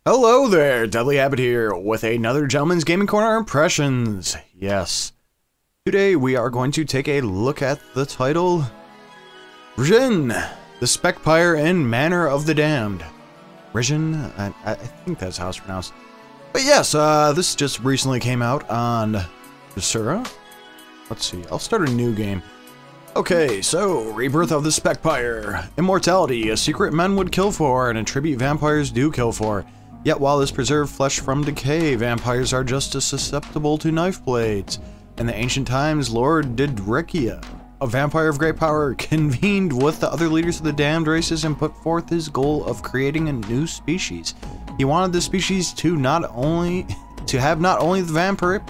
Hello there, Deadly Habit here with another Gentleman's Gaming Corner Impressions. Yes. Today we are going to take a look at the title Rijn the Specpyre in Manor of the Damned. Rijn, I think that's how it's pronounced. But yes, this just recently came out on GGC. Let's see, I'll start a new game. Okay, so, Rebirth of the Specpyre. Immortality, a secret men would kill for, and a tribute vampires do kill for. Yet while this preserved flesh from decay, vampires are just as susceptible to knife blades. In the ancient times, Lord Didrikia, a vampire of great power, convened with the other leaders of the damned races and put forth his goal of creating a new species. He wanted the species to have not only the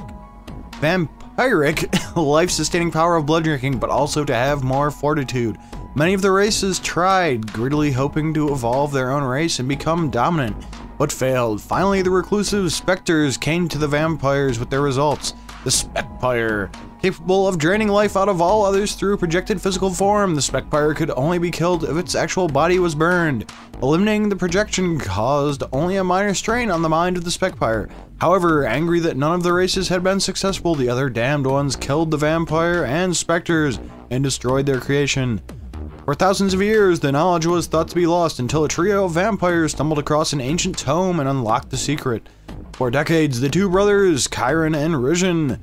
vampiric life-sustaining power of blood drinking, but also to have more fortitude. Many of the races tried, greedily hoping to evolve their own race and become dominant, but failed. Finally, the reclusive specters came to the vampires with their results. The Specpyre, capable of draining life out of all others through projected physical form, the Specpyre could only be killed if its actual body was burned. Eliminating the projection caused only a minor strain on the mind of the Specpyre. However, angry that none of the races had been successful, the other damned ones killed the vampire and specters and destroyed their creation. For thousands of years, the knowledge was thought to be lost until a trio of vampires stumbled across an ancient tome and unlocked the secret. For decades, the two brothers, Chiron and Rijn,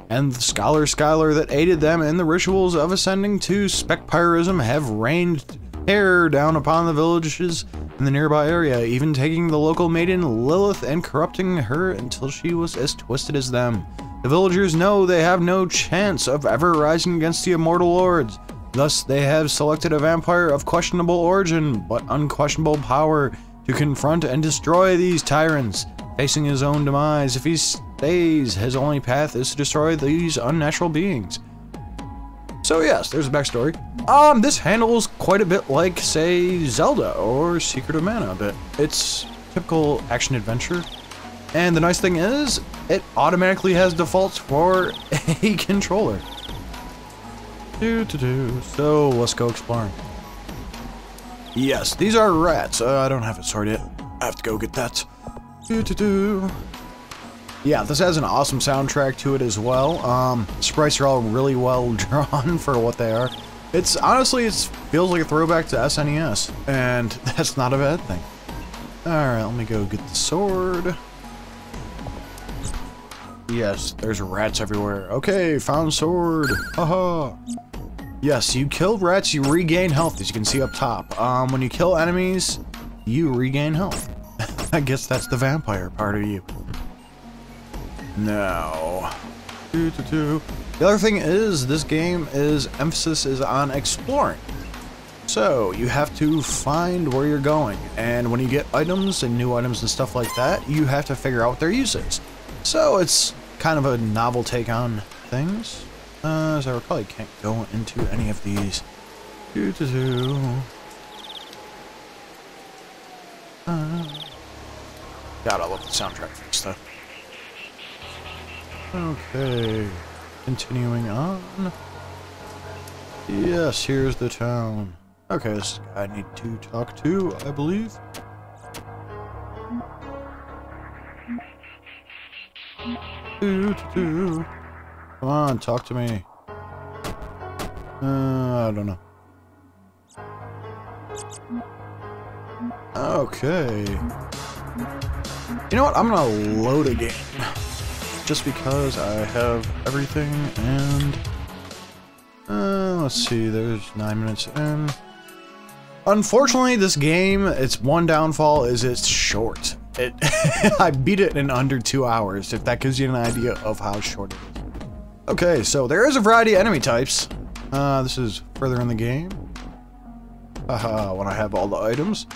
and the scholar Skylar that aided them in the rituals of ascending to Specpyrism have rained terror down upon the villages in the nearby area, even taking the local maiden Lilith and corrupting her until she was as twisted as them. The villagers know they have no chance of ever rising against the immortal lords. Thus, they have selected a vampire of questionable origin, but unquestionable power, to confront and destroy these tyrants. Facing his own demise, if he stays, his only path is to destroy these unnatural beings. So yes, there's a backstory. This handles quite a bit like, say, Zelda or Secret of Mana a bit. It's typical action-adventure. And the nice thing is, it automatically has defaults for a controller. So let's go exploring. Yes, these are rats. I don't have it sorted yet. I have to go get that. Yeah, this has an awesome soundtrack to it as well. Sprites are all really well drawn for what they are. It's honestly, it feels like a throwback to SNES, and that's not a bad thing. Alright, let me go get the sword. Yes, there's rats everywhere. Okay, found sword. Haha. Yes, you kill rats, you regain health, as you can see up top. When you kill enemies, you regain health. I guess that's the vampire part of you. Now, the other thing is, this game emphasis is on exploring. So, you have to find where you're going, and when you get items and new items and stuff like that, you have to figure out their uses. So, it's kind of a novel take on things. As I probably can't go into any of these. God, I love the soundtrack fix though. Okay, continuing on. Yes, here's the town. Okay, this is the guy I need to talk to, I believe. Come on, talk to me. I don't know. Okay. You know what? I'm gonna load a game. Just because I have everything and... let's see, there's 9 minutes in. Unfortunately, this game, its one downfall is it's short. I beat it in under 2 hours, if that gives you an idea of how short it is. Okay, so there is a variety of enemy types. This is further in the game. Haha, when I have all the items.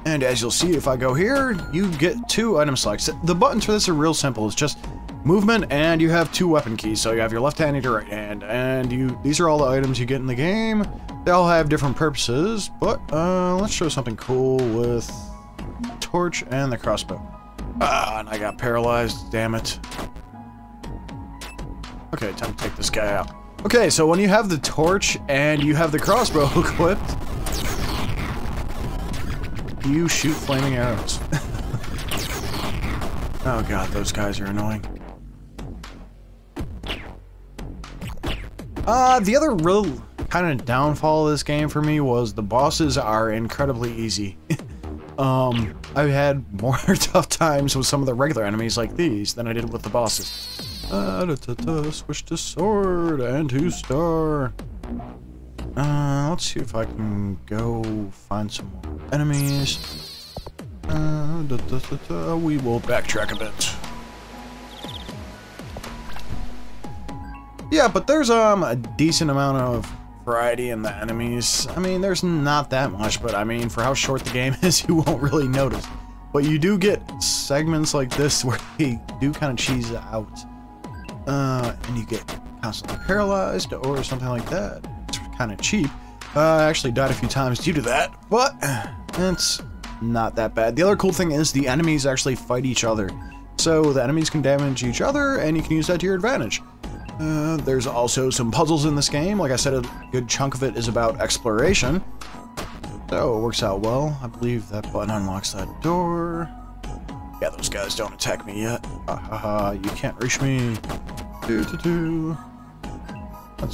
And as you'll see, if I go here, you get 2 item selects. The buttons for this are real simple. It's just movement, and you have 2 weapon keys. So you have your left hand and your right hand. And these are all the items you get in the game. They all have different purposes, but let's show something cool with torch and the crossbow. And I got paralyzed, damn it. Okay, time to take this guy out. Okay, so when you have the torch and you have the crossbow equipped, you shoot flaming arrows. Oh god, those guys are annoying. The other real kind of downfall of this game for me was the bosses are incredibly easy. I've had more tough times with some of the regular enemies like these than I did with the bosses. Switch to sword and 2-star. Let's see if I can go find some more enemies. We will backtrack a bit. Yeah, but there's a decent amount of variety in the enemies. I mean, there's not that much, but I mean, for how short the game is, you won't really notice. But you do get segments like this where they do kind of cheese out. And you get constantly paralyzed or something like that. It's kind of cheap. I actually died a few times due to that, but it's not that bad. The other cool thing is the enemies actually fight each other. So the enemies can damage each other, and you can use that to your advantage. There's also some puzzles in this game. Like I said, a good chunk of it is about exploration. So it works out well. I believe that button unlocks that door. Yeah, those guys don't attack me yet. Haha, you can't reach me. Let's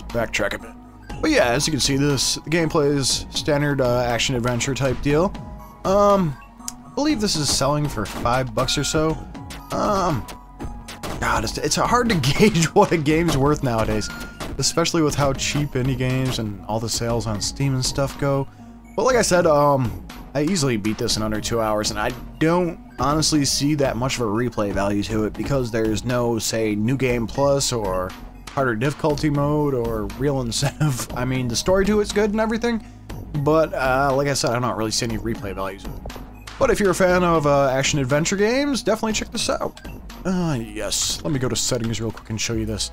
backtrack a bit. But yeah, as you can see, the gameplay is standard action-adventure type deal. I believe this is selling for $5 or so. God, it's hard to gauge what a game's worth nowadays, especially with how cheap indie games and all the sales on Steam and stuff go. But like I said, I easily beat this in under 2 hours, and I don't honestly see that much of a replay value to it because there's no, say, New Game Plus or harder difficulty mode or real incentive. I mean, the story to it's good and everything, but like I said, I don't really see any replay values. But if you're a fan of action-adventure games, definitely check this out. Yes, let me go to settings real quick and show you this.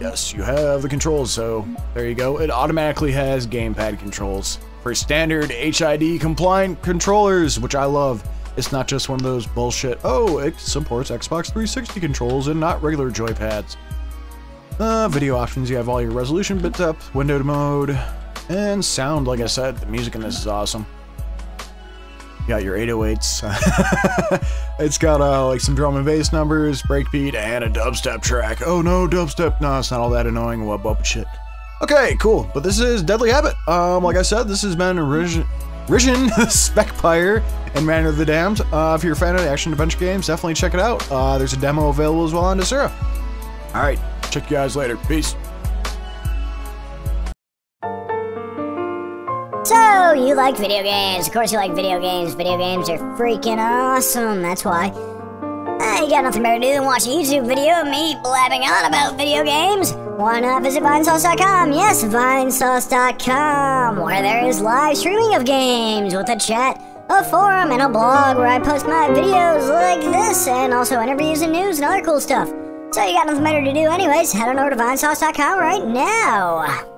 Yes, you have the controls, so there you go. It automatically has gamepad controls for standard HID compliant controllers, which I love. It's not just one of those bullshit, oh, it supports Xbox 360 controls and not regular joypads. Video options, you have all your resolution bit depth, windowed mode, and sound. Like I said, the music in this is awesome. You got your 808s. It's got like some drum and bass numbers, breakbeat, and a dubstep track. Oh no, dubstep. No, it's not all that annoying. What shit. Okay, cool. But this is Deadly Habit. Like I said, this has been Rijn the Specpyre and Manor of the Damned. If you're a fan of action-adventure games, definitely check it out. There's a demo available as well on Desera. Alright, check you guys later. Peace. So, you like video games. Of course you like video games. Video games are freaking awesome. That's why. You got nothing better to do than watch a YouTube video of me blabbing on about video games. Why not visit vinesauce.com? Yes, vinesauce.com, where there is live streaming of games with a chat, a forum, and a blog where I post my videos like this, and also interviews and news and other cool stuff. So you got nothing better to do anyways, head on over to vinesauce.com right now.